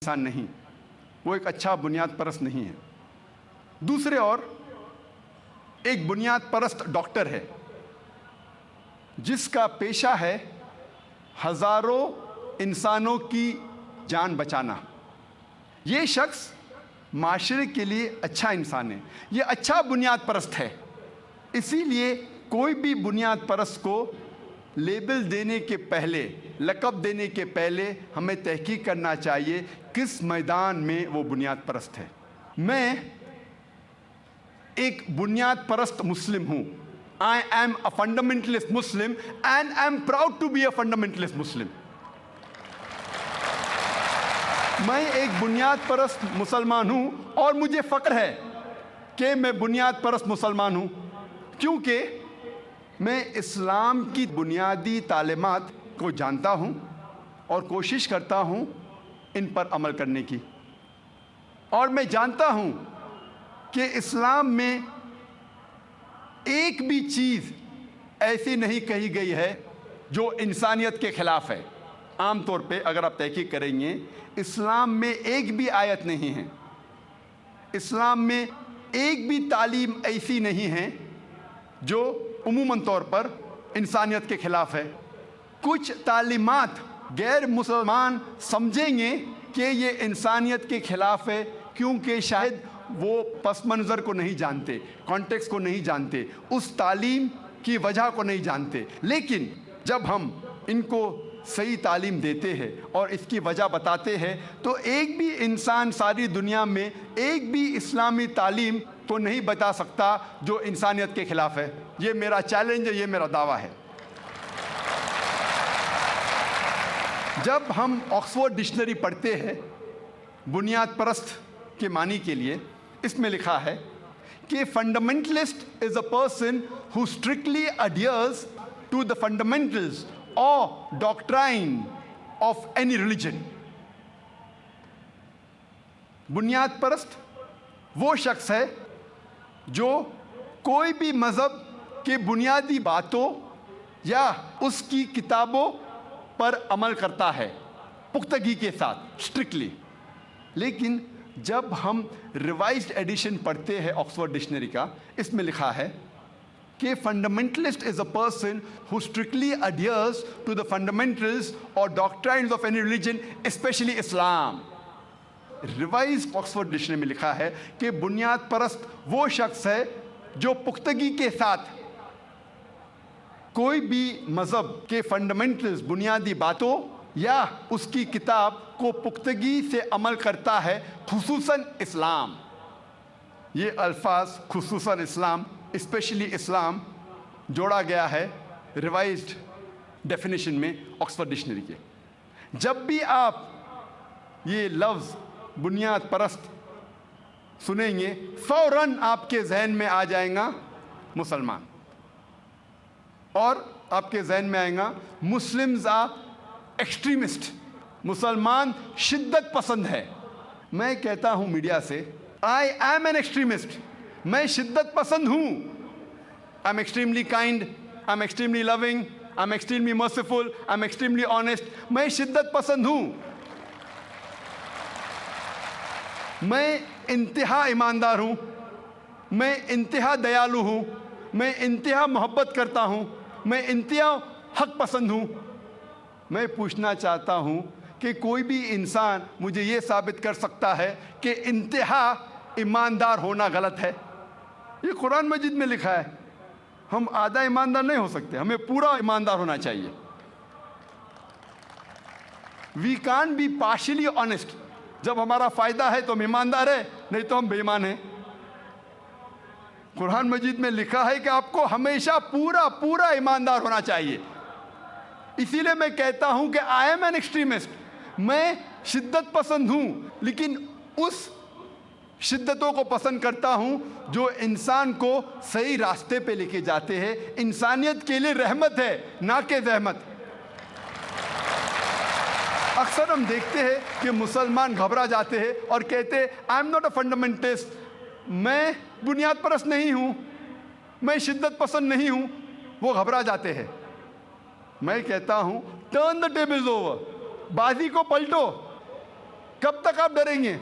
انسان نہیں، وہ ایک اچھا بنیاد پرست نہیں ہے۔ دوسرے اور ایک بنیاد پرست ڈاکٹر ہے جس کا پیشہ ہے ہزاروں انسانوں کی جان بچانا۔ یہ شخص معاشرے کے لیے اچھا انسان ہے، یہ اچھا بنیاد پرست ہے۔ اسی لیے کوئی بھی بنیاد پرست کو لیبل دینے کے پہلے، لقب دینے کے پہلے ہمیں تحقیق کرنا چاہیے کس میدان میں وہ بنیاد پرست ہے۔ میں ایک بنیاد پرست مسلم ہوں۔ I am a fundamentalist Muslim and I am proud to be a fundamentalist Muslim۔ میں ایک بنیاد پرست مسلمان ہوں اور مجھے فخر ہے کہ میں بنیاد پرست مسلمان ہوں، کیونکہ میں اسلام کی بنیادی تعلیمات کو جانتا ہوں اور کوشش کرتا ہوں ان پر عمل کرنے کی، اور میں جانتا ہوں کہ اسلام میں ایک بھی چیز ایسی نہیں کہی گئی ہے جو انسانیت کے خلاف ہے۔ عام طور پہ اگر آپ تحقیق کریں گے، اسلام میں ایک بھی آیت نہیں ہے، اسلام میں ایک بھی تعلیم ایسی نہیں ہے جو عموماً طور پر انسانیت کے خلاف ہے۔ کچھ تعلیمات غیر مسلمان سمجھیں گے کہ یہ انسانیت کے خلاف ہے، کیونکہ شاید وہ پس منظر کو نہیں جانتے، کانٹیکس کو نہیں جانتے، اس تعلیم کی وجہ کو نہیں جانتے۔ لیکن جب ہم ان کو صحیح تعلیم دیتے ہیں اور اس کی وجہ بتاتے ہیں تو ایک بھی انسان ساری دنیا میں ایک بھی اسلامی تعلیم تو نہیں بتا سکتا جو انسانیت کے خلاف ہے۔ یہ میرا چیلنج ہے، یہ میرا دعویٰ ہے۔ جب ہم آکسفورڈ ڈکشنری پڑھتے ہیں بنیاد پرست کے معنی کے لیے، اس میں لکھا ہے کہ fundamentalist is a person who strictly adheres to the fundamentals اور ڈاکٹرائن آف اینی ریلیجن۔ بنیاد پرست وہ شخص ہے جو کوئی بھی مذہب کے بنیادی باتوں یا اس کی کتابوں پر عمل کرتا ہے پختگی کے ساتھ، اسٹرکٹلی۔ لیکن جب ہم ریوائزڈ ایڈیشن پڑھتے ہیں آکسفورڈ ڈکشنری کا، اس میں لکھا ہے کہ fundamentalist is a person who strictly adheres to the fundamentals اور doctrines of any religion especially Islam. Revised Oxford dictionary میں لکھا ہے کہ بنیاد پرست وہ شخص ہے جو پختگی کے ساتھ کوئی بھی مذہب کے فنڈامنٹلز، بنیادی باتوں یا اس کی کتاب کو پختگی سے عمل کرتا ہے، خصوصاً اسلام۔ یہ الفاظ خصوصاً اسلام، اسپیشلی اسلام جوڑا گیا ہے ریوائزڈ ڈیفینیشن میں آکسفورڈ ڈکشنری کے۔ جب بھی آپ یہ لفظ بنیاد پرست سنیں گے، فوراً آپ کے ذہن میں آ جائیں گا مسلمان، اور آپ کے ذہن میں آئیں گا مسلمز آر ایکسٹریمسٹ، مسلمان شدت پسند ہے۔ میں کہتا ہوں میڈیا سے، آئی ایم این ایکسٹریمسٹ، میں شدت پسند ہوں۔ I am extremely kind, I am extremely loving, I am extremely merciful, I am extremely honest. میں شدت پسند ہوں، میں انتہا ایماندار ہوں، میں انتہا دیالو ہوں، میں انتہا محبت کرتا ہوں، میں انتہا حق پسند ہوں۔ میں پوچھنا چاہتا ہوں کہ کوئی بھی انسان مجھے یہ ثابت کر سکتا ہے کہ انتہا ایماندار ہونا غلط ہے؟ یہ قرآن مجید میں لکھا ہے۔ ہم آدھا ایماندار نہیں ہو سکتے، ہمیں پورا ایماندار ہونا چاہیے۔ We can't be partially honest. جب ہمارا فائدہ ہے تو ہم ایماندار ہیں، نہیں تو ہم بے ایمان ہیں۔ قرآن مجید میں لکھا ہے کہ آپ کو ہمیشہ پورا ایماندار ہونا چاہیے۔ اسی لیے میں کہتا ہوں کہ آئی ایم این ایکسٹریمسٹ، میں شدت پسند ہوں، لیکن اس شدتوں کو پسند کرتا ہوں جو انسان کو صحیح راستے پہ لے کے جاتے ہیں۔ انسانیت کے لیے رحمت ہے، نہ کہ زحمت۔ اکثر ہم دیکھتے ہیں کہ مسلمان گھبرا جاتے ہیں اور کہتے ہیں I am not a fundamentalist, میں بنیاد پرست نہیں ہوں، میں شدت پسند نہیں ہوں۔ وہ گھبرا جاتے ہیں۔ میں کہتا ہوں ٹرن دا ٹیبلز اوور، بازی کو پلٹو۔ کب تک آپ ڈریں گے؟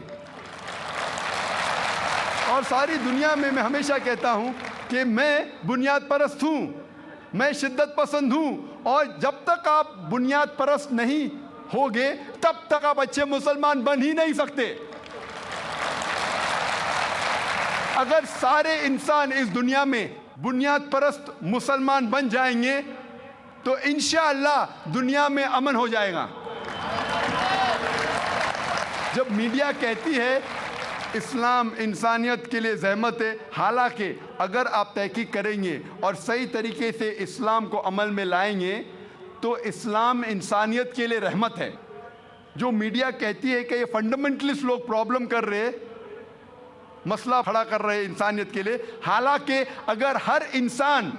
اور ساری دنیا میں میں ہمیشہ کہتا ہوں کہ میں بنیاد پرست ہوں، میں شدت پسند ہوں، اور جب تک آپ بنیاد پرست نہیں ہوگے تب تک آپ اچھے مسلمان بن ہی نہیں سکتے۔ اگر سارے انسان اس دنیا میں بنیاد پرست مسلمان بن جائیں گے تو انشاءاللہ دنیا میں امن ہو جائے گا۔ جب میڈیا کہتی ہے اسلام انسانیت کے لیے زحمت ہے، حالانکہ اگر آپ تحقیق کریں گے اور صحیح طریقے سے اسلام کو عمل میں لائیں گے تو اسلام انسانیت کے لیے رحمت ہے۔ جو میڈیا کہتی ہے کہ یہ فنڈامنٹلسٹ لوگ پرابلم کر رہے، مسئلہ کھڑا کر رہے انسانیت کے لیے، حالانکہ اگر ہر انسان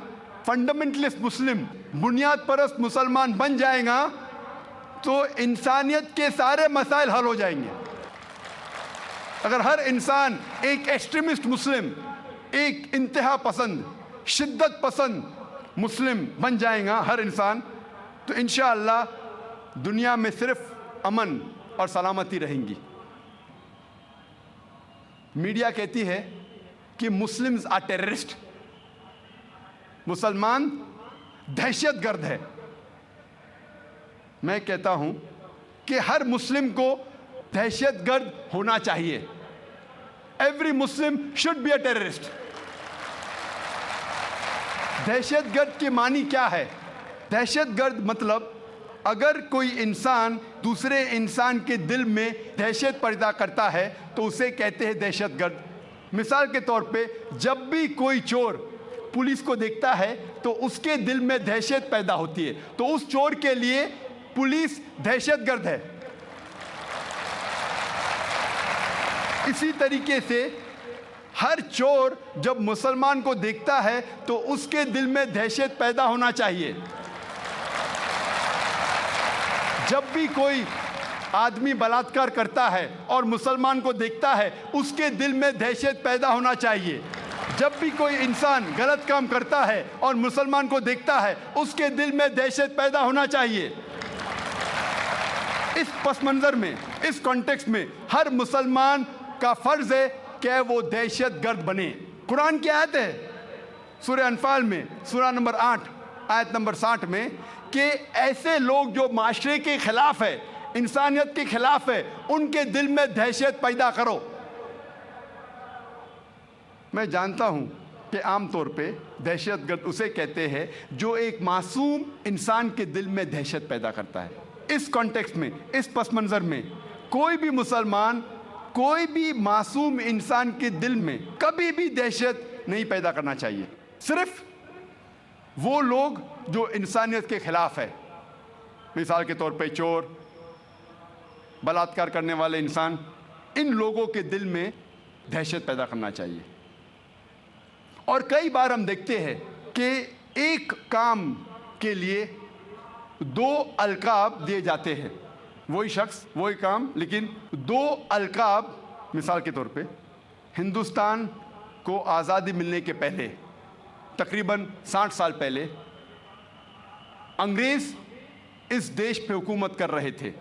فنڈامنٹلسٹ مسلم، بنیاد پرست مسلمان بن جائے گا تو انسانیت کے سارے مسائل حل ہو جائیں گے۔ اگر ہر انسان ایک ایکسٹریمسٹ مسلم، ایک انتہا پسند، شدت پسند مسلم بن جائے گا ہر انسان، تو انشاءاللہ دنیا میں صرف امن اور سلامتی رہیں گی۔ میڈیا کہتی ہے کہ مسلمز آر ٹیررسٹ، مسلمان دہشت گرد ہے۔ میں کہتا ہوں کہ ہر مسلم کو دہشت گرد ہونا چاہیے۔ Every Muslim should be a terrorist. دہشت گرد کے معنی کیا ہے؟ دہشت گرد مطلب اگر کوئی انسان دوسرے انسان کے دل میں دہشت پیدا کرتا ہے تو اسے کہتے ہیں دہشت گرد۔ مثال کے طور پہ جب بھی کوئی چور پولیس کو دیکھتا ہے تو اس کے دل میں دہشت پیدا ہوتی ہے، تو اس چور کے لیے پولیس دہشت گرد ہے۔ اسی طریقے سے ہر چور جب مسلمان کو دیکھتا ہے تو اس کے دل میں دہشت پیدا ہونا چاہیے۔ جب بھی کوئی آدمی بلاತ್ಕಾರ کرتا ہے اور مسلمان کو دیکھتا ہے اس کے دل میں دہشت پیدا ہونا چاہیے۔ جب بھی کوئی انسان غلط کام کرتا ہے اور مسلمان کو دیکھتا ہے اس کے دل میں دہشت پیدا ہونا چاہیے۔ اس پس منظر میں، اس کانٹیکسٹ میں ہر مسلمان کا فرض ہے کہ وہ دہشت گرد بنے۔ قرآن کی آیت ہے سورہ انفال میں، سورہ نمبر 8 آیت نمبر 60 میں، کہ ایسے لوگ جو معاشرے کے خلاف ہے، انسانیت کے خلاف ہے، ان کے دل میں دہشت پیدا کرو۔ میں جانتا ہوں کہ عام طور پہ دہشت گرد اسے کہتے ہیں جو ایک معصوم انسان کے دل میں دہشت پیدا کرتا ہے۔ اس کانٹیکسٹ میں، اس پس منظر میں کوئی بھی مسلمان، کوئی بھی معصوم انسان کے دل میں کبھی بھی دہشت نہیں پیدا کرنا چاہیے۔ صرف وہ لوگ جو انسانیت کے خلاف ہے، مثال کے طور پہ چور، بلاತ್ಕಾರ کرنے والے انسان، ان لوگوں کے دل میں دہشت پیدا کرنا چاہیے۔ اور کئی بار ہم دیکھتے ہیں کہ ایک کام کے لیے دو القاب دیے جاتے ہیں، وہی شخص وہی کام لیکن دو القاب۔ مثال کے طور پہ ہندوستان کو آزادی ملنے کے پہلے، تقریباً 60 سال پہلے، انگریز اس دیش پہ حکومت کر رہے تھے۔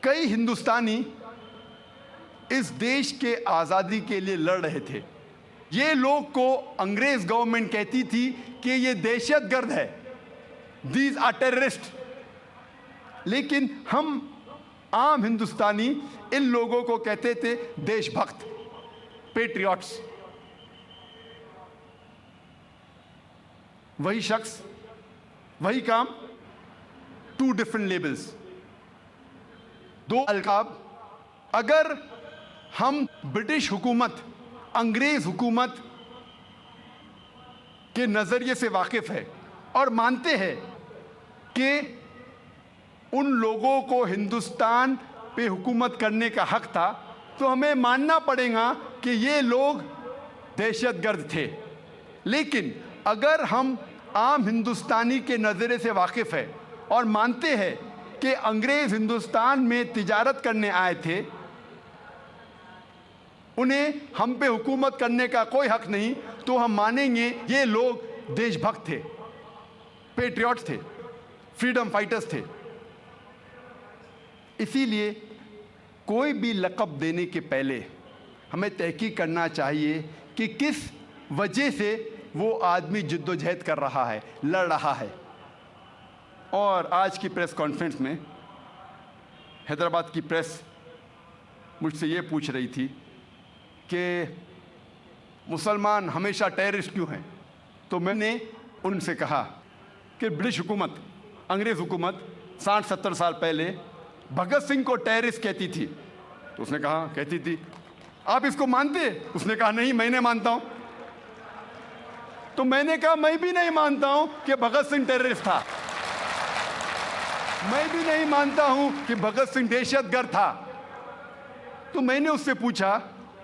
کئی ہندوستانی اس دیش کے آزادی کے لیے لڑ رہے تھے۔ یہ لوگ کو انگریز گورنمنٹ کہتی تھی کہ یہ دہشت گرد ہے، دیز آر ٹیررسٹ، لیکن ہم عام ہندوستانی ان لوگوں کو کہتے تھے دیش بھکت، پیٹریوٹس۔ وہی شخص، وہی کام، ٹو ڈفرنٹ لیبلز، دو القاب۔ اگر ہم برٹش حکومت، انگریز حکومت کے نظریے سے واقف ہے اور مانتے ہیں کہ ان لوگوں کو ہندوستان پہ حکومت کرنے کا حق تھا، تو ہمیں ماننا پڑے گا کہ یہ لوگ دہشت گرد تھے۔ لیکن اگر ہم عام ہندوستانی کے نظریے سے واقف ہے اور مانتے ہیں کہ انگریز ہندوستان میں تجارت کرنے آئے تھے، انہیں ہم پہ حکومت کرنے کا کوئی حق نہیں، تو ہم مانیں گے یہ لوگ دیش بھکت تھے، پیٹریوٹس تھے، فریڈم فائٹرز تھے۔ اسی لیے کوئی بھی لقب دینے کے پہلے ہمیں تحقیق کرنا چاہیے کہ کس وجہ سے وہ آدمی جد و جہد کر رہا ہے، لڑ رہا ہے۔ اور آج کی پریس کانفرنس میں حیدرآباد کی پریس مجھ سے یہ پوچھ رہی تھی کہ مسلمان ہمیشہ ٹیررسٹ کیوں ہیں؟ تو میں نے ان سے کہا کہ برٹش حکومت، انگریز حکومت 60-70 سال پہلے بھگت سنگھ کو ٹیررسٹ کہتی تھی۔ تو اس نے کہا کہتی تھی، آپ اس کو مانتے؟ اس نے کہا نہیں، میں نہیں مانتا ہوں۔ تو میں نے کہا میں بھی نہیں مانتا ہوں کہ بھگت سنگھ ٹیررسٹ تھا، میں بھی نہیں مانتا ہوں کہ بھگت سنگھ دہشت گرد تھا۔ تو میں نے اس سے پوچھا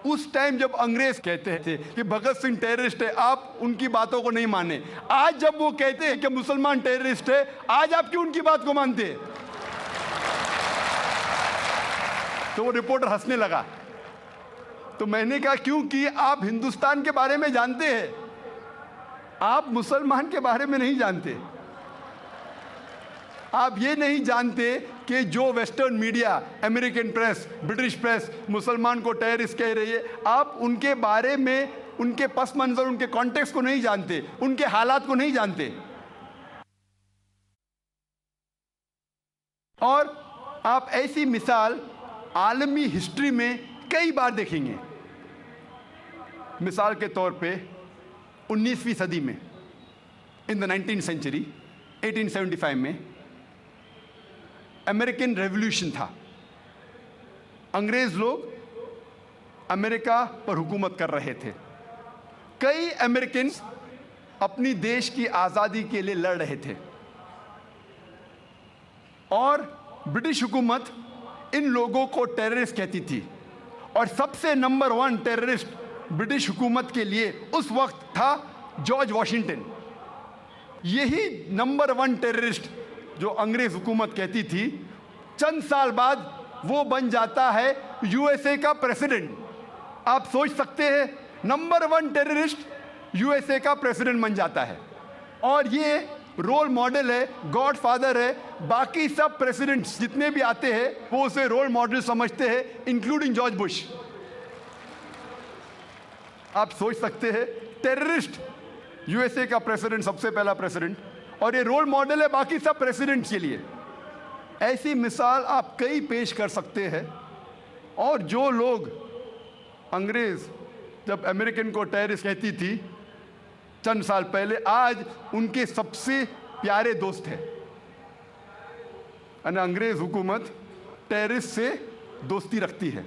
اس ٹائم جب انگریز کہتے تھے کہ بھگت سنگھ ٹیررسٹ ہے، آپ ان کی باتوں کو نہیں مانے، آج جب وہ کہتے ہیں کہ مسلمان ٹیررسٹ ہے، آج آپ کیوں ان کی بات کو مانتے ہیں؟ تو وہ رپورٹر ہنسنے لگا۔ تو میں نے کہا کیونکہ آپ ہندوستان کے بارے میں جانتے ہیں، آپ مسلمان کے بارے میں نہیں جانتے۔ آپ یہ نہیں جانتے کہ جو western media, American press, British press مسلمان کو ٹیررسٹ کہہ رہی ہے، آپ ان کے بارے میں، ان کے پس منظر، ان کے کانٹیکسٹ کو نہیں جانتے، ان کے حالات کو نہیں جانتے۔ اور آپ ایسی مثال عالمی ہسٹری میں کئی بار دیکھیں گے۔ مثال کے طور پہ 19ویں صدی میں، ان دا 19th century 1875 میں امریکن ریولیوشن تھا۔ انگریز لوگ امریکہ پر حکومت کر رہے تھے۔ کئی امریکنز اپنی دیش کی آزادی کے لیے لڑ رہے تھے، اور برٹش حکومت ان لوگوں کو ٹیررسٹ کہتی تھی۔ اور سب سے نمبر 1 ٹیررسٹ برٹش حکومت کے لیے اس وقت تھا جارج واشنگٹن۔ یہی نمبر 1 ٹیررسٹ جو انگریز حکومت کہتی تھی، چند سال بعد وہ بن جاتا ہے USA کا پریزیڈنٹ۔ آپ سوچ سکتے ہیں، نمبر 1 ٹیررسٹ USA کا پریزیڈنٹ بن جاتا ہے۔ اور یہ رول ماڈل ہے، گاڈ فادر ہے۔ باقی سب پریزیڈنٹس جتنے بھی آتے ہیں وہ اسے رول ماڈل سمجھتے ہیں، انکلوڈنگ جارج بش۔ آپ سوچ سکتے ہیں، ٹیررسٹ USA کا پریزیڈنٹ، سب سے پہلا پریزیڈنٹ، اور یہ رول ماڈل ہے باقی سب پریزیڈنٹس کے لیے۔ ایسی مثال آپ کئی پیش کر سکتے ہیں۔ اور جو لوگ انگریز جب امریکن کو ٹیررسٹ کہتی تھی چند سال پہلے، آج ان کے سب سے پیارے دوست ہیں۔ یعنی انگریز حکومت ٹیررسٹ سے دوستی رکھتی ہے۔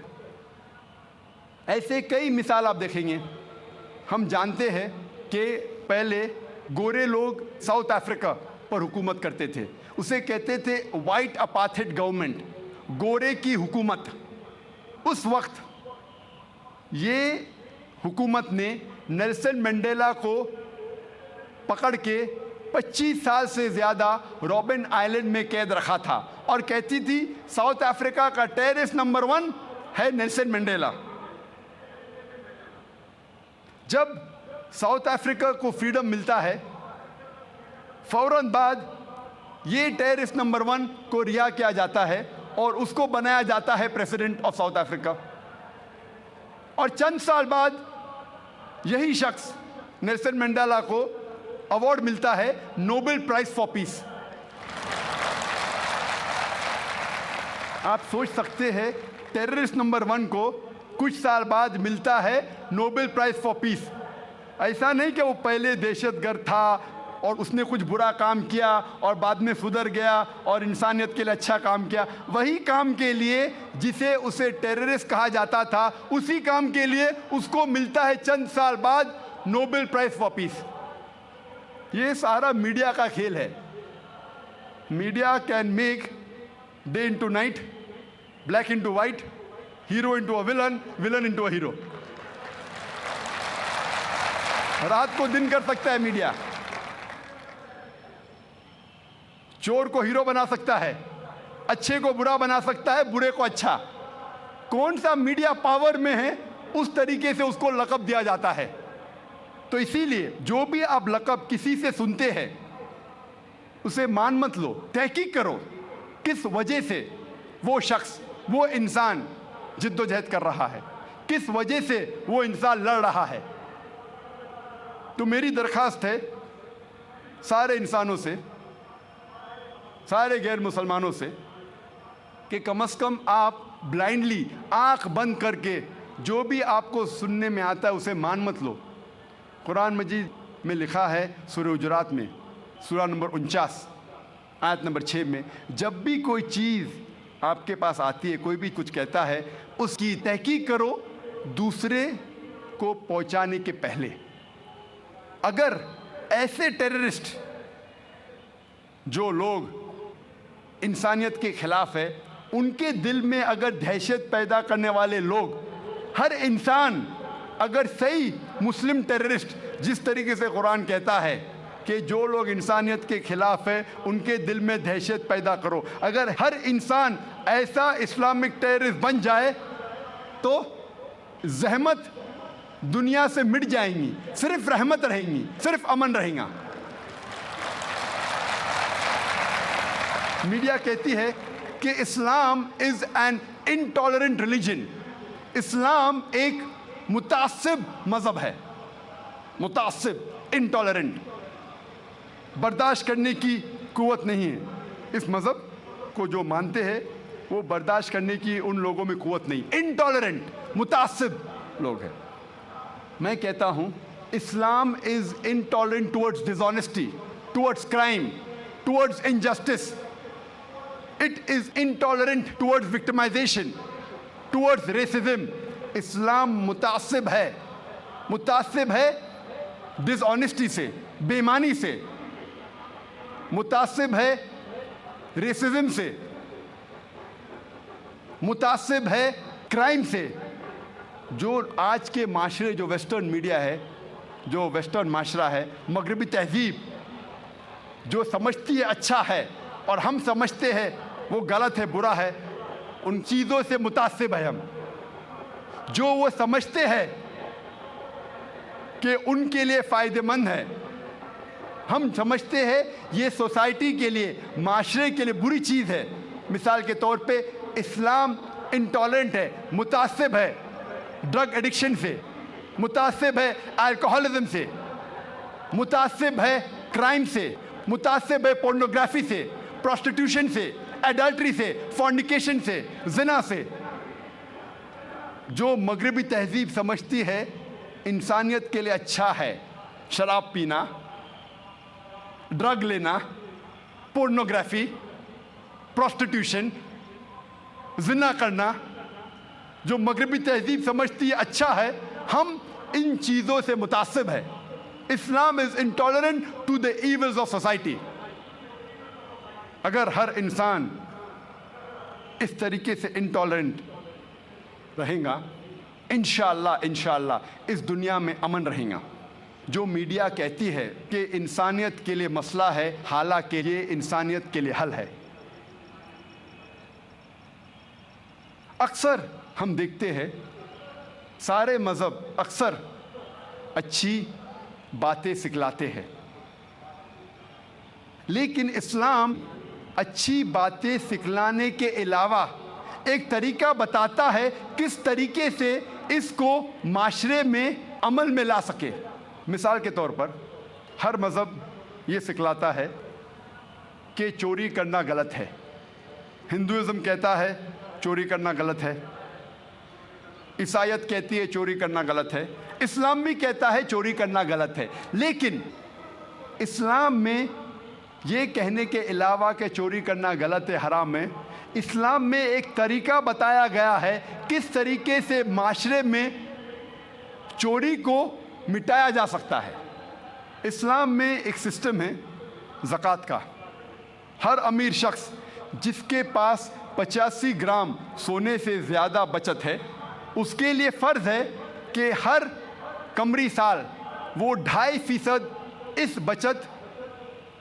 ایسے کئی مثال آپ دیکھیں گے۔ ہم جانتے ہیں کہ پہلے گورے لوگ ساؤتھ افریقہ پر حکومت کرتے تھے، اسے کہتے تھے وائٹ اپارتھائڈ گورنمنٹ، گورے کی حکومت۔ اس وقت یہ حکومت نے نیلسن منڈیلا کو پکڑ کے 25 سال سے زیادہ روبن آئلینڈ میں قید رکھا تھا، اور کہتی تھی ساؤتھ افریقہ کا ٹیررسٹ نمبر 1 ہے نیلسن منڈیلا۔ جب ساؤتھ افریقہ کو فریڈم ملتا ہے، فوراً بعد یہ ٹیررسٹ نمبر 1 کو رہا کیا جاتا ہے اور اس کو بنایا جاتا ہے پریزیڈنٹ آف ساؤتھ افریقہ۔ اور چند سال بعد یہی شخص نیلسن منڈیلا کو ایوارڈ ملتا ہے نوبل پرائز فار پیس۔ آپ سوچ سکتے ہیں، ٹیررسٹ نمبر 1 کو کچھ سال بعد ملتا ہے نوبل پرائز فار پیس۔ ایسا نہیں کہ وہ پہلے دہشت گرد تھا اور اس نے کچھ برا کام کیا اور بعد میں سدھر گیا اور انسانیت کے لیے اچھا کام کیا۔ وہی کام کے لیے جسے اسے ٹیررسٹ کہا جاتا تھا، اسی کام کے لیے اس کو ملتا ہے چند سال بعد نوبل پرائز فار پیس۔ یہ سارا میڈیا کا کھیل ہے۔ Media can make day into night, black into white, hero into a villain, villain into a hero. رات کو دن کر سکتا ہے میڈیا، چور کو ہیرو بنا سکتا ہے، اچھے کو برا بنا سکتا ہے، برے کو اچھا۔ کون سا میڈیا پاور میں ہے، اس طریقے سے اس کو لقب دیا جاتا ہے۔ تو اسی لیے جو بھی آپ لقب کسی سے سنتے ہیں اسے مان مت لو، تحقیق کرو کس وجہ سے وہ شخص، وہ انسان جدوجہد کر رہا ہے, کس وجہ سے وہ انسان لڑ رہا ہے. تو میری درخواست ہے سارے انسانوں سے, سارے غیر مسلمانوں سے, کہ کم از کم آپ بلائنڈلی آنکھ بند کر کے جو بھی آپ کو سننے میں آتا ہے اسے مان مت لو. قرآن مجید میں لکھا ہے سورہ حجرات میں سورہ نمبر 49 آیت نمبر 6 میں, جب بھی کوئی چیز آپ کے پاس آتی ہے, کوئی بھی کچھ کہتا ہے, اس کی تحقیق کرو دوسرے کو پہنچانے کے پہلے. اگر ایسے ٹیررسٹ جو لوگ انسانیت کے خلاف ہے, ان کے دل میں اگر دہشت پیدا کرنے والے لوگ, ہر انسان اگر صحیح مسلم ٹیررسٹ, جس طریقے سے قرآن کہتا ہے کہ جو لوگ انسانیت کے خلاف ہے ان کے دل میں دہشت پیدا کرو, اگر ہر انسان ایسا اسلامک ٹیررسٹ بن جائے تو زحمت دنیا سے مٹ جائیں گی, صرف رحمت رہیں گی, صرف امن رہیں گا. میڈیا کہتی ہے کہ اسلام از این انٹالرنٹ ریلیجن. اسلام ایک متعصب مذہب ہے, متعصب, انٹالرنٹ, برداشت کرنے کی قوت نہیں ہے. اس مذہب کو جو مانتے ہیں وہ برداشت کرنے کی ان لوگوں میں قوت نہیں, انٹالرنٹ, متعصب لوگ ہیں. میں کہتا ہوں Islam is intolerant towards dishonesty, towards crime, towards injustice. It is intolerant towards victimisation, towards racism. Islam متعصب ہے, متعصب ہے ڈس آنیسٹی سے, بے ایمانی سے, متعصب ہے ریسزم سے, متعصب ہے کرائم سے. جو آج کے معاشرے, جو ویسٹرن میڈیا ہے, جو ویسٹرن معاشرہ ہے, مغربی تہذیب جو سمجھتی ہے اچھا ہے اور ہم سمجھتے ہیں وہ غلط ہے, برا ہے, ان چیزوں سے متعصب ہے ہم. جو وہ سمجھتے ہیں کہ ان کے لیے فائدہ مند ہے, ہم سمجھتے ہیں یہ سوسائٹی کے لیے, معاشرے کے لیے بری چیز ہے. مثال کے طور پہ اسلام انٹالرنٹ ہے, متعصب ہے ڈرگ ایڈکشن سے, متعصب ہے الکوہلزم سے, متعصب ہے کرائم سے, متعصب ہے پورنوگرافی سے, پروسٹیٹیوشن سے, ایڈلٹری سے, فورنیکیشن سے, زنا سے. جو مغربی تہذیب سمجھتی ہے انسانیت کے لیے اچھا ہے شراب پینا, ڈرگ لینا, پورنوگرافی, پروسٹیٹیوشن, زنا کرنا, جو مغربی تہذیب سمجھتی ہے اچھا ہے, ہم ان چیزوں سے متعصب ہے. Islam is intolerant to the evils of society. اگر ہر انسان اس طریقے سے انٹالرنٹ رہیں گا, انشاءاللہ اس دنیا میں امن رہیں گا. جو میڈیا کہتی ہے کہ انسانیت کے لیے مسئلہ ہے, حالانکہ یہ انسانیت کے لیے حل ہے. اکثر ہم دیکھتے ہیں سارے مذہب اکثر اچھی باتیں سکھلاتے ہیں, لیکن اسلام اچھی باتیں سکھلانے کے علاوہ ایک طریقہ بتاتا ہے کس طریقے سے اس کو معاشرے میں عمل میں لا سکے. مثال کے طور پر ہر مذہب یہ سکھلاتا ہے کہ چوری کرنا غلط ہے. ہندوازم کہتا ہے چوری کرنا غلط ہے, عیسائیت کہتی ہے چوری کرنا غلط ہے, اسلام بھی کہتا ہے چوری کرنا غلط ہے. لیکن اسلام میں یہ کہنے کے علاوہ کہ چوری کرنا غلط ہے, حرام ہے, اسلام میں ایک طریقہ بتایا گیا ہے کس طریقے سے معاشرے میں چوری کو مٹایا جا سکتا ہے. اسلام میں ایک سسٹم ہے زکوٰۃ کا. ہر امیر شخص جس کے پاس 85 گرام سونے سے زیادہ بچت ہے, اس کے لیے فرض ہے کہ ہر قمری سال وہ 2.5% اس بچت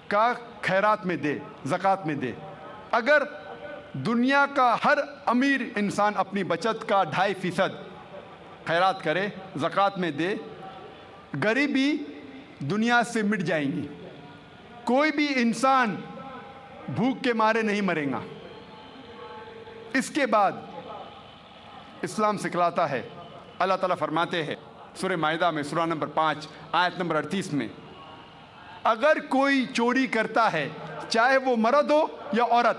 کا خیرات میں دے, زکوٰۃ میں دے. اگر دنیا کا ہر امیر انسان اپنی بچت کا 2.5% خیرات کرے, زکوٰۃ میں دے, غریبی دنیا سے مٹ جائیں گی. کوئی بھی انسان بھوک کے مارے نہیں مرے گا. اس کے بعد اسلام سکھلاتا ہے. اللہ تعالیٰ فرماتے ہیں سورہ مائدہ میں سورہ نمبر 5 آیت نمبر 38 میں, اگر کوئی چوری کرتا ہے چاہے وہ مرد ہو یا عورت,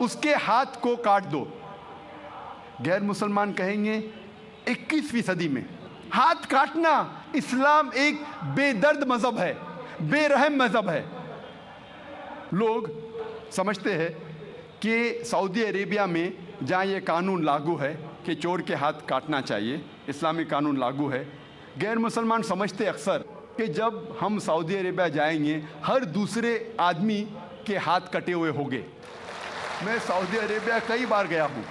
اس کے ہاتھ کو کاٹ دو. غیر مسلمان کہیں گے 21ویں صدی میں ہاتھ کاٹنا, اسلام ایک بے درد مذہب ہے, بے رحم مذہب ہے. لوگ سمجھتے ہیں کہ سعودی عربیہ میں جہاں یہ قانون لاگو ہے کہ چور کے ہاتھ کاٹنا چاہیے, اسلامی قانون لاگو ہے, غیر مسلمان سمجھتے اکثر کہ جب ہم سعودی عربیہ جائیں گے ہر دوسرے آدمی کے ہاتھ کٹے ہوئے ہوں گے. میں سعودی عربیہ کئی بار گیا ہوں,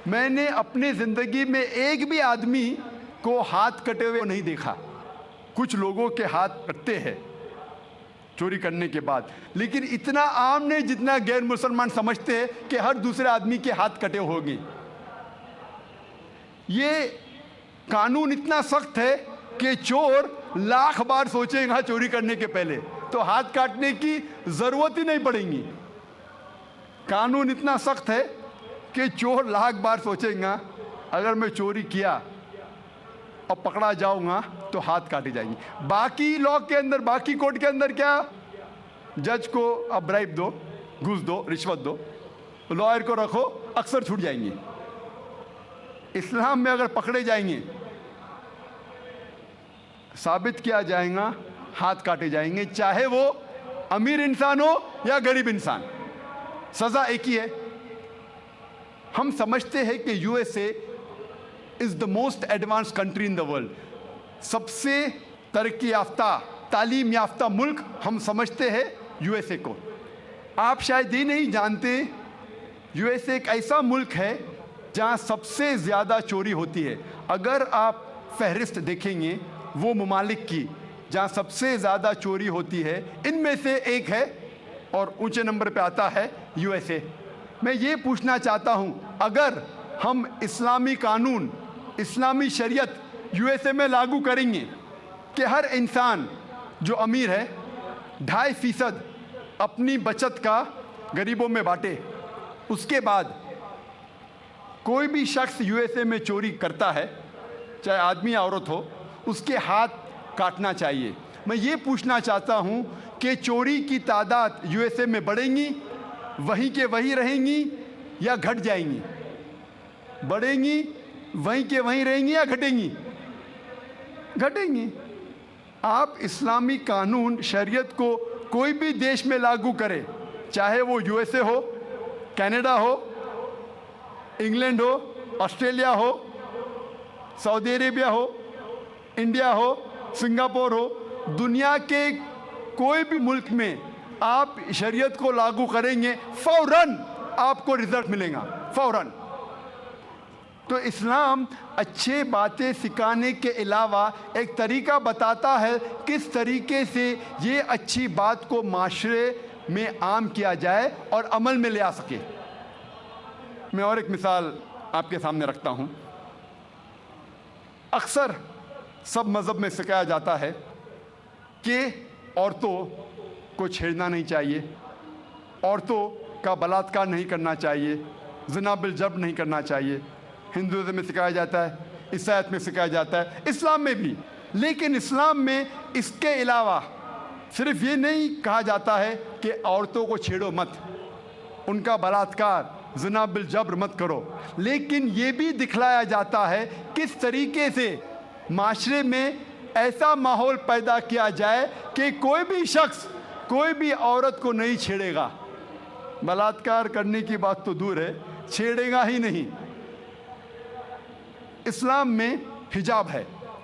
میں نے اپنی زندگی میں ایک بھی آدمی کو ہاتھ کٹے ہوئے نہیں دیکھا. کچھ لوگوں کے ہاتھ کٹتے ہیں چوری کرنے کے بعد, لیکن اتنا عام نہیں جتنا غیر مسلمان سمجھتے ہیں کہ ہر دوسرے آدمی کے ہاتھ کٹے ہوں گے. یہ قانون اتنا سخت ہے کہ چور لاکھ بار سوچے گا چوری کرنے کے پہلے, تو ہاتھ کاٹنے کی ضرورت ہی نہیں پڑے گی. قانون اتنا سخت ہے کہ چور لاکھ بار سوچیں گا اگر میں چوری کیا اور پکڑا جاؤں گا تو ہاتھ کاٹے جائیں گے. باقی لاء کے اندر, باقی کوڈ کے اندر کیا, جج کو اب برائب دو, گھوس دو, رشوت دو, لائر کو رکھو, اکثر چھوٹ جائیں گے. اسلام میں اگر پکڑے جائیں گے, ثابت کیا جائے گا, ہاتھ کاٹے جائیں گے, چاہے وہ امیر انسان ہو یا غریب انسان, سزا ایک ہی ہے. ہم سمجھتے ہیں کہ U S A is the most advance country in the world, سب سے ترقی یافتہ, تعلیم یافتہ ملک ہم سمجھتے ہیں یو ایس اے کو. آپ شاید یہ نہیں جانتے یو ایس اے ایک ایسا ملک ہے جہاں سب سے زیادہ چوری ہوتی ہے. اگر آپ فہرست دیکھیں گے وہ ممالک کی جہاں سب سے زیادہ چوری ہوتی ہے, ان میں سے ایک ہے اور اونچے نمبر پہ آتا ہے یو ایس اے. میں یہ پوچھنا چاہتا ہوں, اگر ہم اسلامی قانون, اسلامی شریعت یو ایس اے میں لاگو کریں گے کہ ہر انسان جو امیر ہے 2.5% اپنی بچت کا غریبوں میں بانٹے, اس کے بعد کوئی بھی شخص یو ایس اے میں چوری کرتا ہے چاہے آدمی یا عورت ہو, اس کے ہاتھ کاٹنا چاہیے. میں یہ پوچھنا چاہتا ہوں کہ چوری کی تعداد یو ایس اے میں بڑھیں گی, وہیں کے وہیں رہیں گی یا گھٹ جائیں گی؟ بڑھیں گی, وہیں کے وہیں رہیں گی یا گھٹیں گی؟ گھٹیں گی. آپ اسلامی قانون شریعت کو کوئی بھی دیش میں لاگو کرے, چاہے وہ یو ایس اے ہو, کینیڈا ہو, انگلینڈ ہو, آسٹریلیا ہو, سعودی عربیہ ہو, انڈیا ہو, سنگاپور ہو, دنیا کے کوئی بھی ملک میں آپ شریعت کو لاگو کریں گے فوراً آپ کو رزلٹ ملے گا, فوراً. تو اسلام اچھے باتیں سکھانے کے علاوہ ایک طریقہ بتاتا ہے کس طریقے سے یہ اچھی بات کو معاشرے میں عام کیا جائے اور عمل میں لے آ سکے. میں اور ایک مثال آپ کے سامنے رکھتا ہوں. اکثر سب مذہب میں سکھایا جاتا ہے کہ عورتوں کو چھیڑنا نہیں چاہیے, عورتوں کا بلاత్కాر نہیں کرنا چاہیے, زنا بالجبر نہیں کرنا چاہیے. ہندوازم میں سکھایا جاتا ہے, عیسائیت میں سکھایا جاتا ہے, اسلام میں بھی. لیکن اسلام میں اس کے علاوہ صرف یہ نہیں کہا جاتا ہے کہ عورتوں کو چھیڑو مت, ان کا بلاత్కాر, زنا بالجبر مت کرو, لیکن یہ بھی دکھلایا جاتا ہے کس طریقے سے معاشرے میں ایسا ماحول پیدا کیا جائے کہ کوئی بھی شخص کوئی بھی عورت کو نہیں چھیڑے گا. بلاత్కాر کرنے کی بات تو دور ہے, چھیڑے گا ہی نہیں. اسلام میں حجاب ہے.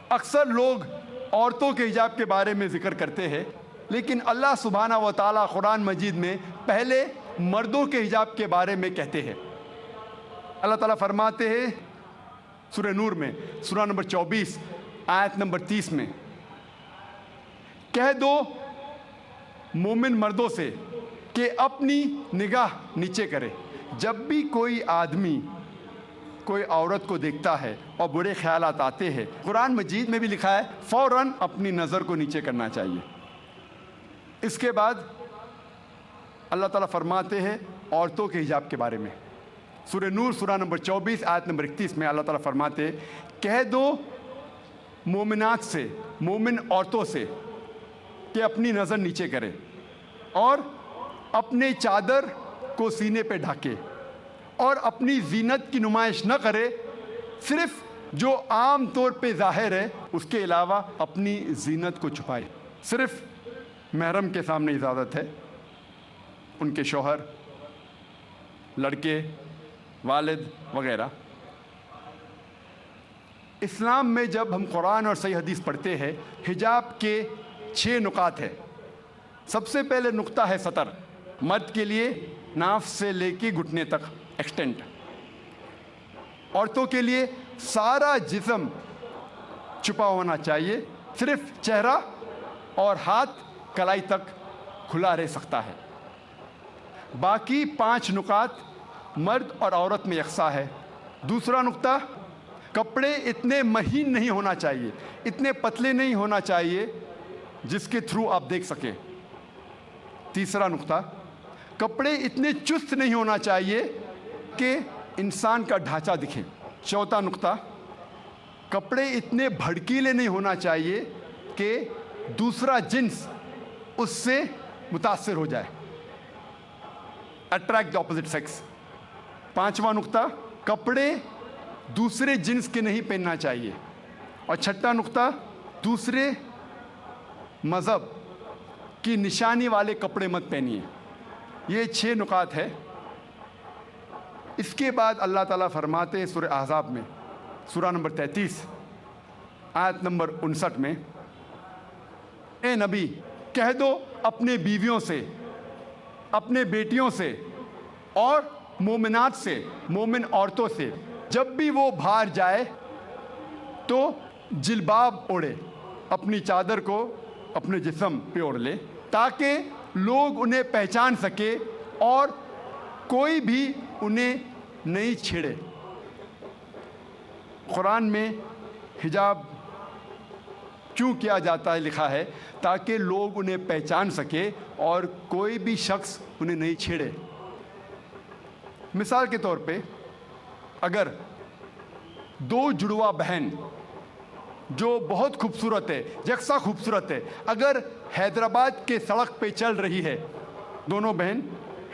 اکثر لوگ عورتوں کے حجاب کے بارے میں ذکر کرتے ہیں, لیکن اللہ سبحانہ و تعالیٰ قرآن مجید میں پہلے مردوں کے حجاب کے بارے میں کہتے ہیں. اللہ تعالیٰ فرماتے ہیں سورہ نور میں سورہ نمبر 24 آیت نمبر 30 میں, کہہ دو مومن مردوں سے کہ اپنی نگاہ نیچے کرے. جب بھی کوئی آدمی کوئی عورت کو دیکھتا ہے اور برے خیالات آتے ہیں, قرآن مجید میں بھی لکھا ہے فوراً اپنی نظر کو نیچے کرنا چاہیے. اس کے بعد اللہ تعالیٰ فرماتے ہیں عورتوں کے حجاب کے بارے میں سورہ نور سورہ نمبر 24 آیت نمبر 31 میں اللہ تعالیٰ فرماتے کہہ دو مومنات سے، مومن عورتوں سے کہ اپنی نظر نیچے کرے اور اپنے چادر کو سینے پہ ڈھانکے اور اپنی زینت کی نمائش نہ کرے، صرف جو عام طور پہ ظاہر ہے اس کے علاوہ اپنی زینت کو چھپائے۔ صرف محرم کے سامنے اجازت ہے، ان کے شوہر، لڑکے، والد وغیرہ۔ اسلام میں جب ہم قرآن اور صحیح حدیث پڑھتے ہیں، حجاب کے 6 نکات ہیں۔ سب سے پہلے نقطہ ہے سطر، مرد کے لیے ناف سے لے کے گھٹنے تک ایکسٹینٹ، عورتوں کے لیے سارا جسم چھپا ہونا چاہیے، صرف چہرہ اور ہاتھ کلائی تک کھلا رہ سکتا ہے۔ باقی 5 نکات مرد اور عورت میں یکساں ہے۔ دوسرا نقطہ، کپڑے اتنے مہین نہیں ہونا چاہیے، اتنے پتلے نہیں ہونا چاہیے جس کے تھرو آپ دیکھ سکیں۔ تیسرا نقطہ، کپڑے اتنے چست نہیں ہونا چاہیے کہ انسان کا ڈھانچہ دکھے۔ چوتھا نقطہ، کپڑے اتنے بھڑکیلے نہیں ہونا چاہیے کہ دوسرا جنس اس سے متاثر ہو جائے، اٹریکٹ دی اپوزٹ سیکس۔ پانچواں نقطہ، کپڑے دوسرے جنس کے نہیں پہننا چاہیے۔ اور چھٹا نقطہ، دوسرے مذہب کی نشانی والے کپڑے مت پہنیے۔ یہ 6 نکات ہے۔ اس کے بعد اللہ تعالیٰ فرماتے ہیں سورہ احزاب میں سورہ نمبر 33 آیت نمبر 59 میں، اے نبی کہہ دو اپنے بیویوں سے، اپنے بیٹیوں سے اور مومنات سے، مومن عورتوں سے، جب بھی وہ باہر جائے تو جلباب اوڑھے، اپنی چادر کو اپنے جسم پہ اوڑھ لے تاکہ لوگ انہیں پہچان سکے اور کوئی بھی انہیں نہیں چھیڑے۔ قرآن میں حجاب کیوں کیا جاتا ہے لکھا ہے تاکہ لوگ انہیں پہچان سکے اور کوئی بھی شخص انہیں نہیں چھیڑے۔ مثال کے طور پہ اگر 2 جڑواں بہن جو بہت خوبصورت ہے، یکساں خوبصورت ہے، اگر حیدرآباد کے سڑک پہ چل رہی ہے، دونوں بہن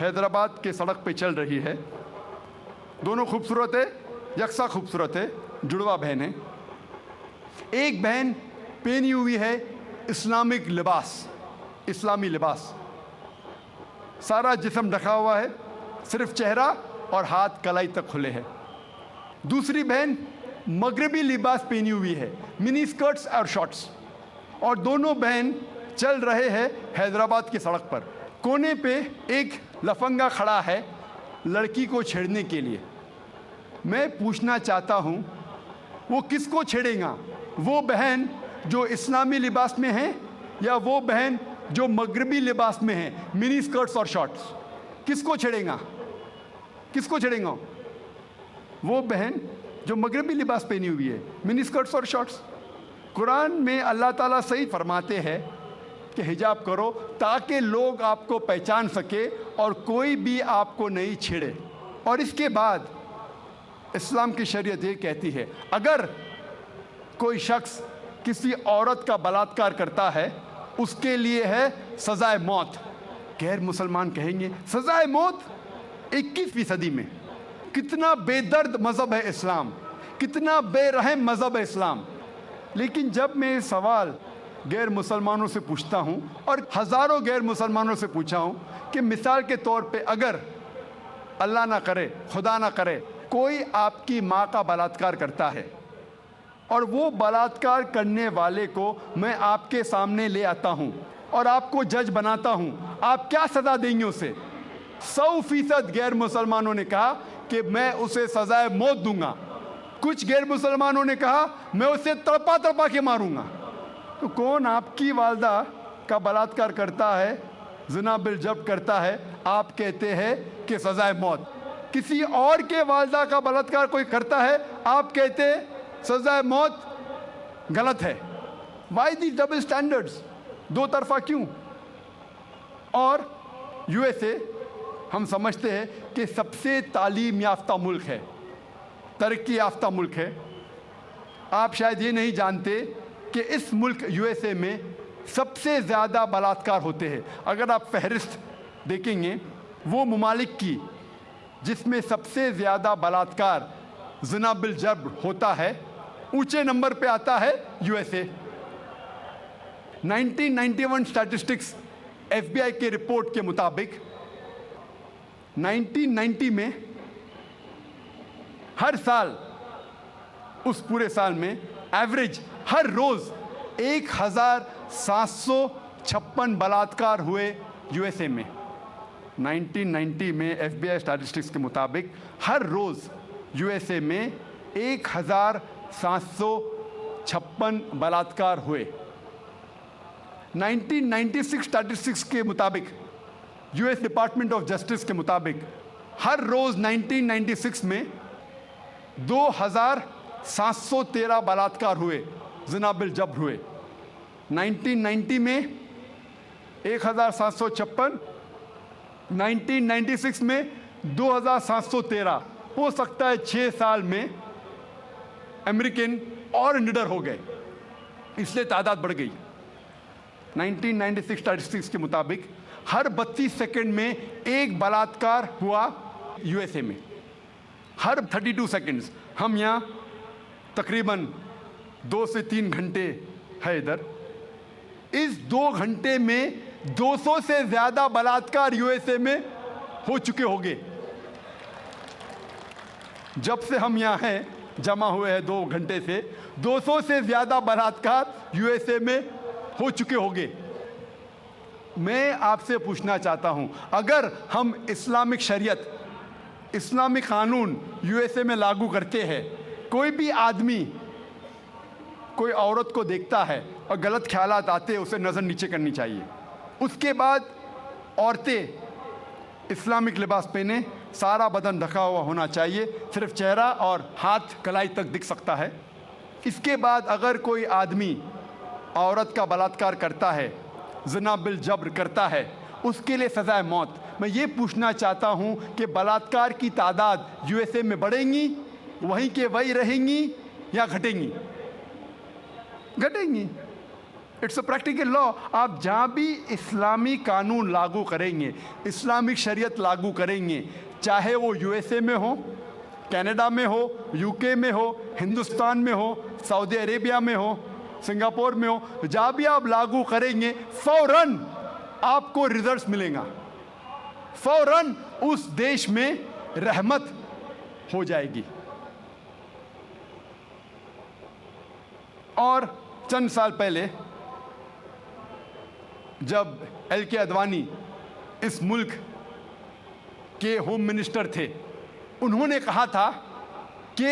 حیدرآباد کے سڑک پہ چل رہی ہے، دونوں خوبصورت ہے، یکساں خوبصورت ہے، جڑواں بہن ہے، ایک بہن پہنی ہوئی ہے اسلامک لباس، اسلامی لباس، سارا جسم ڈھکا ہوا ہے، صرف چہرہ اور ہاتھ کلائی تک کھلے ہیں۔ دوسری بہن مغربی لباس پہنی ہوئی ہے، منی اسکرٹس اور شارٹس، اور دونوں بہن چل رہے ہیں حیدرآباد کی سڑک پر۔ کونے پہ ایک لفنگا کھڑا ہے لڑکی کو چھیڑنے کے لیے۔ میں پوچھنا چاہتا ہوں وہ کس کو چھیڑے گا؟ وہ بہن جو اسلامی لباس میں ہے یا وہ بہن جو مغربی لباس میں ہے، منی اسکرٹس اور شارٹس؟ کس کو چھیڑے گا؟ کس کو چھیڑے گا؟ وہ بہن جو مغربی لباس پہنی ہوئی ہے، منی اسکرٹس اور شارٹس۔ قرآن میں اللہ تعالیٰ صحیح فرماتے ہیں کہ حجاب کرو تاکہ لوگ آپ کو پہچان سکے اور کوئی بھی آپ کو نہیں چھیڑے۔ اور اس کے بعد اسلام کی شریعت یہ کہتی ہے اگر کوئی شخص کسی عورت کا بلاತ್ಕಾರ کرتا ہے اس کے لیے ہے سزائے موت۔ غیر مسلمان کہیں گے سزائے موت 21ویں صدی میں؟ کتنا بے درد مذہب ہے اسلام، کتنا بے رحم مذہب ہے اسلام۔ لیکن جب میں یہ سوال غیر مسلمانوں سے پوچھتا ہوں اور ہزاروں غیر مسلمانوں سے پوچھا ہوں کہ مثال کے طور پہ اگر اللہ نہ کرے، خدا نہ کرے، کوئی آپ کی ماں کا بلاತ್ಕಾರ کرتا ہے اور وہ بلاತ್ಕಾರ کرنے والے کو میں آپ کے سامنے لے آتا ہوں اور آپ کو جج بناتا ہوں، آپ کیا سزا دیں گے اسے؟ 100% غیر مسلمانوں نے کہا کہ میں اسے سزائے موت دوں گا۔ کچھ غیر مسلمانوں نے کہا میں اسے تڑپا تڑپا کے ماروں گا۔ تو کون آپ کی والدہ کا بلاತ್ಕಾರ کرتا ہے، زنا بالجبر کرتا ہے، آپ کہتے ہیں کہ سزائے موت؟ کسی اور کے والدہ کا بلاತ್ಕಾರ کوئی کرتا ہے، آپ کہتے ہیں سزائے موت غلط ہے۔ وائی دی ڈبل سٹینڈرڈز؟ دو طرفہ کیوں؟ اور USA ہم سمجھتے ہیں کہ کہ سب سے تعلیم یافتہ ملک ہے، ترقی یافتہ ملک ہے۔ آپ شاید یہ نہیں جانتے کہ اس ملک یو ایس اے میں سب سے زیادہ بلاತ್ಕಾರ ہوتے ہیں۔ اگر آپ فہرست دیکھیں گے وہ ممالک کی جس میں سب سے زیادہ بلاತ್ಕಾರ زنا بالجبر ہوتا ہے، اونچے نمبر پہ آتا ہے U S A. 1991 statistics F B I کے رپورٹ کے مطابق 1990 میں ہر سال، اس پورے سال میں ایوریج ہر روز 1756 بلاತ್ಕಾರ ہوئے یو ایس اے میں۔ 1990 میں ایف بی آئی اسٹیٹسٹکس کے مطابق ہر روز یو ایس اے میں 1756 بلاತ್ಕಾರ ہوئے۔ 1996 اسٹیٹسٹکس کے مطابق، U S department of justice کے مطابق، ہر روز 1996 میں 2713 بلاತ್ಕಾರ ہوئے، زنا بالجبر ہوئے۔ 1990 میں 1756، 1996 میں 2713۔ ہو سکتا ہے 6 سال میں امریکن اور نڈر ہو گئے، اس لیے تعداد بڑھ گئی۔ 1996 اسٹیٹسٹکس کے مطابق ہر 32 سیکنڈ میں ایک بلاತ್ಕಾರ ہوا یو ایس اے میں، ہر 32 سیکنڈز۔ ہم یہاں تقریباً 2 سے 3 گھنٹے ہے ادھر، اس 2 گھنٹے میں 200 سے زیادہ بلاತ್ಕಾರ یو ایس اے میں ہو چکے ہوں گے۔ جب سے ہم یہاں ہیں جمع ہوئے ہیں 2 گھنٹے سے 200 سے زیادہ بلاತ್ಕಾರ یو ایس اے میں ہو چکے ہوں گے۔ میں آپ سے پوچھنا چاہتا ہوں، اگر ہم اسلامک شریعت، اسلامی قانون یو ایس اے میں لاگو کرتے ہیں، کوئی بھی آدمی کوئی عورت کو دیکھتا ہے اور غلط خیالات آتے ہیں، اسے نظر نیچے کرنی چاہیے۔ اس کے بعد عورتیں اسلامک لباس پہنے، سارا بدن ڈھکا ہوا ہونا چاہیے، صرف چہرہ اور ہاتھ کلائی تک دکھ سکتا ہے۔ اس کے بعد اگر کوئی آدمی عورت کا بلاತ್ಕಾರ کرتا ہے، زنا بالجبر کرتا ہے، اس کے لیے سزائے موت۔ میں یہ پوچھنا چاہتا ہوں کہ بلاತ್ಕಾರ کی تعداد یو ایس اے میں بڑھیں گی، وہیں کے وہیں رہیں گی، یا گھٹیں گی؟ گھٹیں گی۔ اٹس اے پریکٹیکل لا۔ آپ جہاں بھی اسلامی قانون لاگو کریں گے، اسلامک شریعت لاگو کریں گے، چاہے وہ یو ایس اے میں ہو، کینیڈا میں ہو، یو کے میں ہو، ہندوستان میں ہو، سعودی عربیہ میں ہو، سنگاپور میں ہو، جہاں بھی آپ لاگو کریں گے، فوراً آپ کو ریزلٹس ملیں گا، فوراً اس دیش میں رحمت ہو جائے گی۔ اور چند سال پہلے جب ایل کے اڈوانی اس ملک کے ہوم منسٹر تھے، انہوں نے کہا تھا کہ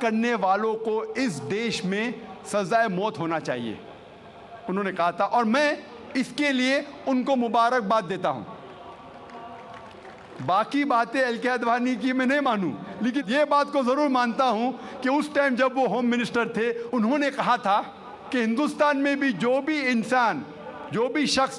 کرنے والوں کو اس دیش میں سزائے موت ہونا چاہیے، انہوں نے کہا تھا، اور میں اس کے لیے ان کو مبارکباد دیتا ہوں۔ باقی باتیں ایل کے اڈوانی کی میں نہیں مانوں، لیکن یہ بات کو ضرور مانتا ہوں کہ اس ٹائم جب وہ ہوم منسٹر تھے، انہوں نے کہا تھا کہ ہندوستان میں بھی جو بھی انسان، جو بھی شخص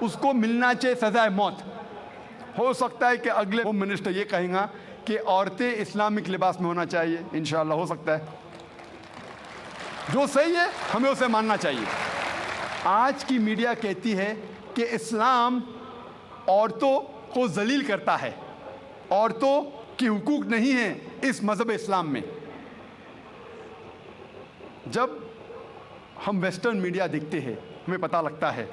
اس کو ملنا چاہیے سزائے موت۔ ہو سکتا ہے کہ اگلے ہوم منسٹر یہ کہیں گا کہ عورتیں اسلامک لباس میں ہونا چاہیے، انشاءاللہ ہو سکتا ہے، جو صحیح ہے ہمیں اسے ماننا چاہیے۔ آج کی میڈیا کہتی ہے کہ اسلام عورتوں کو ذلیل کرتا ہے، عورتوں کے حقوق نہیں ہیں اس مذہب اسلام میں۔ جب ہم ویسٹرن میڈیا دیکھتے ہیں، ہمیں پتہ لگتا ہے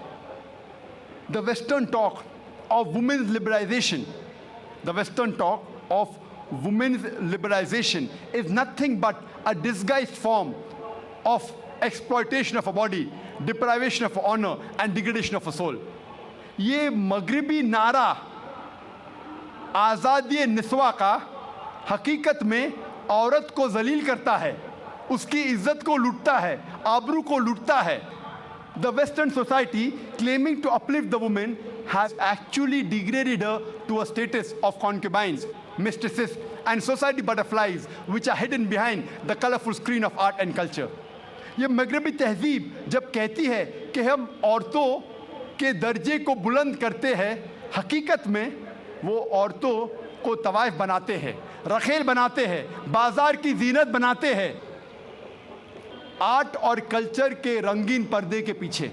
the western talk of women's liberalization, the western talk of women's liberalization is nothing but a disguised form of exploitation of a body, deprivation of honor and degradation of a soul۔ یہ مغربی نعرہ آزادی نسواں کا حقیقت میں عورت کو ذلیل کرتا ہے، اس کی عزت کو لوٹتا ہے، آبرو کو لوٹتا ہے۔ The Western society claiming to uplift the woman has actually degraded her to a status of concubines, mistresses and society butterflies which are hidden behind the colorful screen of art and culture۔ یہ مغربی تہذیب جب کہتی ہے کہ ہم عورتوں کے درجے کو بلند کرتے ہیں، حقیقت میں وہ عورتوں کو طوائف بناتے ہیں، رخیل بناتے ہیں، بازار کی زینت بناتے ہیں، آرٹ اور کلچر کے رنگین پردے کے پیچھے،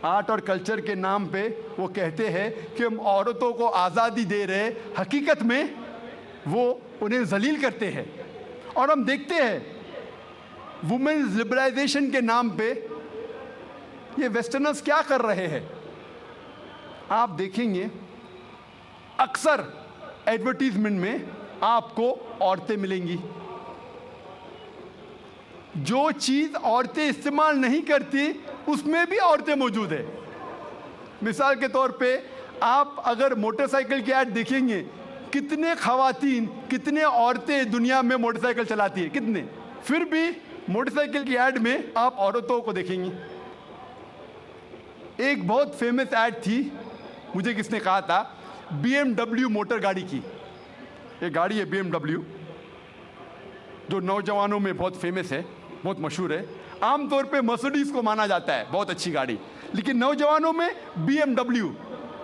آرٹ اور کلچر کے نام پہ وہ کہتے ہیں کہ ہم عورتوں کو آزادی دے رہے، حقیقت میں وہ انہیں ذلیل کرتے ہیں۔ اور ہم دیکھتے ہیں وومنز لبرلائزیشن کے نام پہ یہ ویسٹرنرز کیا کر رہے ہیں۔ آپ دیکھیں گے اکثر ایڈورٹیزمنٹ میں آپ کو عورتیں ملیں گی، جو چیز عورتیں استعمال نہیں کرتی اس میں بھی عورتیں موجود ہیں۔ مثال کے طور پہ آپ اگر موٹر سائیکل کی ایڈ دیکھیں گے، کتنے خواتین، کتنے عورتیں دنیا میں موٹر سائیکل چلاتی ہیں، کتنے، پھر بھی موٹر سائیکل کی ایڈ میں آپ عورتوں کو دیکھیں گے۔ ایک بہت فیمس ایڈ تھی، مجھے کس نے کہا تھا، بی ایم ڈبلیو موٹر گاڑی کی، ایک گاڑی ہے بی ایم ڈبلیو جو نوجوانوں میں بہت فیمس ہے، بہت مشہور ہے۔ عام طور پہ مرسڈیز کو مانا جاتا ہے بہت اچھی گاڑی، لیکن نوجوانوں میں بی ایم ڈبلیو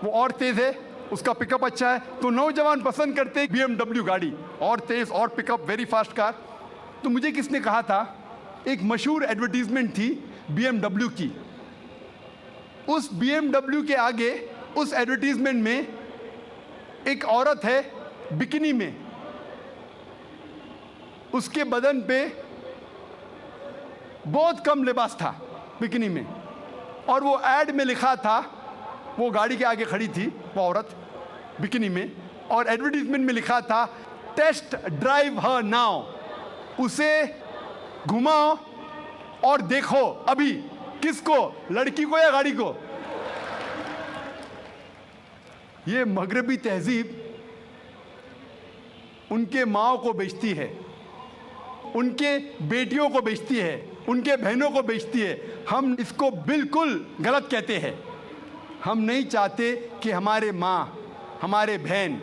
وہ اور تیز ہے، اس کا پک اپ اچھا ہے، تو نوجوان پسند کرتے ہیں بی ایم ڈبلیو گاڑی، اور تیز اور پک اپ، ویری فاسٹ کار۔ تو مجھے کس نے کہا تھا، ایک مشہور ایڈورٹیزمنٹ تھی بی ایم ڈبلیو کی، اس بی ایم ڈبلیو کے آگے اس ایڈورٹیزمنٹ میں ایک عورت ہے بکینی میں، اس کے بدن پہ بہت کم لباس تھا بکینی میں، اور وہ ایڈ میں لکھا تھا، وہ گاڑی کے آگے کھڑی تھی وہ عورت بکینی میں، اور ایڈورٹیزمنٹ میں لکھا تھا ٹیسٹ ڈرائیو ہر ناؤ، اسے گھماؤ اور دیکھو ابھی، کس کو، لڑکی کو یا گاڑی کو۔ یہ مغربی تہذیب ان کے ماؤں کو بیچتی ہے، ان کے بیٹیوں کو بیچتی ہے، ان کے بہنوں کو بیچتی ہے۔ ہم اس کو بالکل غلط کہتے ہیں۔ ہم نہیں چاہتے کہ ہمارے ماں، ہمارے بہن،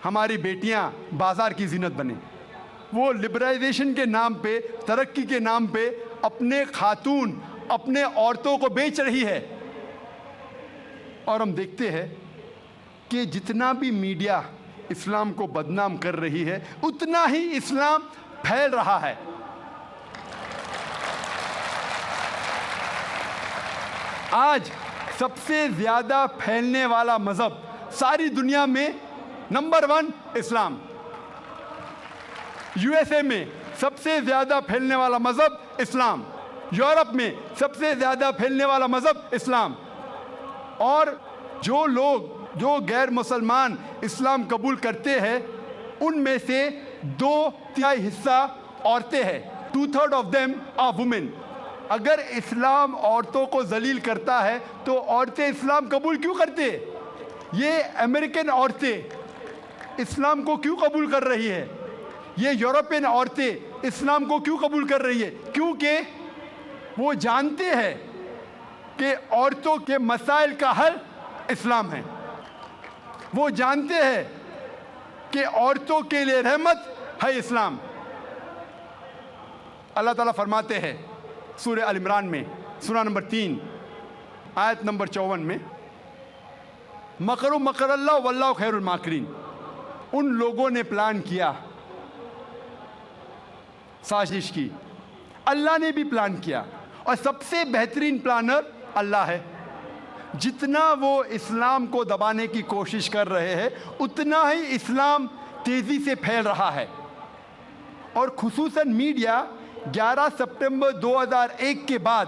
ہماری بیٹیاں بازار کی زینت بنیں۔ وہ لبرلائزیشن کے نام پہ، ترقی کے نام پہ اپنے خاتون، اپنے عورتوں کو بیچ رہی ہے۔ اور ہم دیکھتے ہیں کہ جتنا بھی میڈیا اسلام کو بدنام کر رہی ہے، اتنا ہی اسلام پھیل رہا ہے۔ آج سب سے زیادہ پھیلنے والا مذہب ساری دنیا میں نمبر 1 اسلام۔ یو ایس اے میں سب سے زیادہ پھیلنے والا مذہب اسلام، یورپ میں سب سے زیادہ پھیلنے والا مذہب اسلام۔ اور جو لوگ، جو غیر مسلمان اسلام قبول کرتے ہیں، ان میں سے 2/3 حصہ عورتیں ہیں۔ 2/3 of them are women۔ اگر اسلام عورتوں کو ذلیل کرتا ہے تو عورتیں اسلام قبول کیوں کرتے؟ یہ امریکن عورتیں اسلام کو کیوں قبول کر رہی ہے؟ یہ یورپین عورتیں اسلام کو کیوں قبول کر رہی ہے؟ کیونکہ وہ جانتے ہیں کہ عورتوں کے مسائل کا حل اسلام ہے۔ وہ جانتے ہیں کہ عورتوں کے لیے رحمت ہے اسلام۔ اللہ تعالیٰ فرماتے ہیں سورہ آل عمران میں، سورہ نمبر 3 آیت نمبر 54 میں، مکروا مکر اللہ واللہ خیر الماکرین۔ ان لوگوں نے پلان کیا، سازش کی، اللہ نے بھی پلان کیا، اور سب سے بہترین پلانر اللہ ہے۔ جتنا وہ اسلام کو دبانے کی کوشش کر رہے ہیں، اتنا ہی اسلام تیزی سے پھیل رہا ہے۔ اور خصوصاً میڈیا 11 سپٹمبر 2001 کے بعد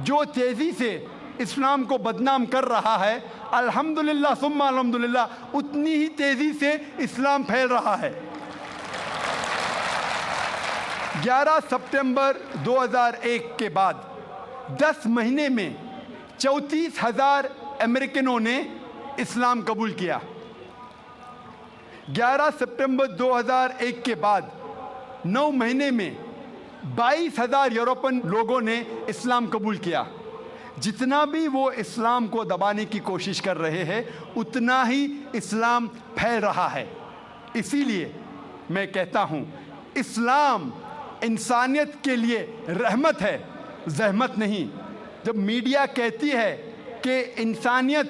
جو تیزی سے اسلام کو بدنام کر رہا ہے، الحمدللہ ثم الحمدللہ اتنی ہی تیزی سے اسلام پھیل رہا ہے۔ 11 سپٹمبر 2001 کے بعد 10 مہینے میں 34,000 امریکنوں نے اسلام قبول کیا۔ 11 سپٹمبر 2001 کے بعد 9 مہینے میں 22,000 یورپین لوگوں نے اسلام قبول کیا۔ جتنا بھی وہ اسلام کو دبانے کی کوشش کر رہے ہیں، اتنا ہی اسلام پھیل رہا ہے۔ اسی لیے میں کہتا ہوں، اسلام انسانیت کے لیے رحمت ہے، زحمت نہیں۔ جب میڈیا کہتی ہے کہ انسانیت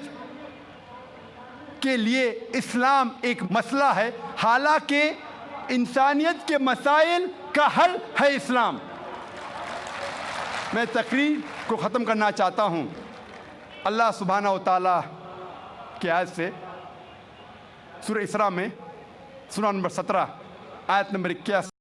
کے لیے اسلام ایک مسئلہ ہے، حالانکہ انسانیت کے مسائل کا حل ہے اسلام۔ میں تقریر کو ختم کرنا چاہتا ہوں اللہ سبحانہ و تعالیٰ کی آیت سے، سورہ اسراء میں سورہ نمبر 17 آیت نمبر 81۔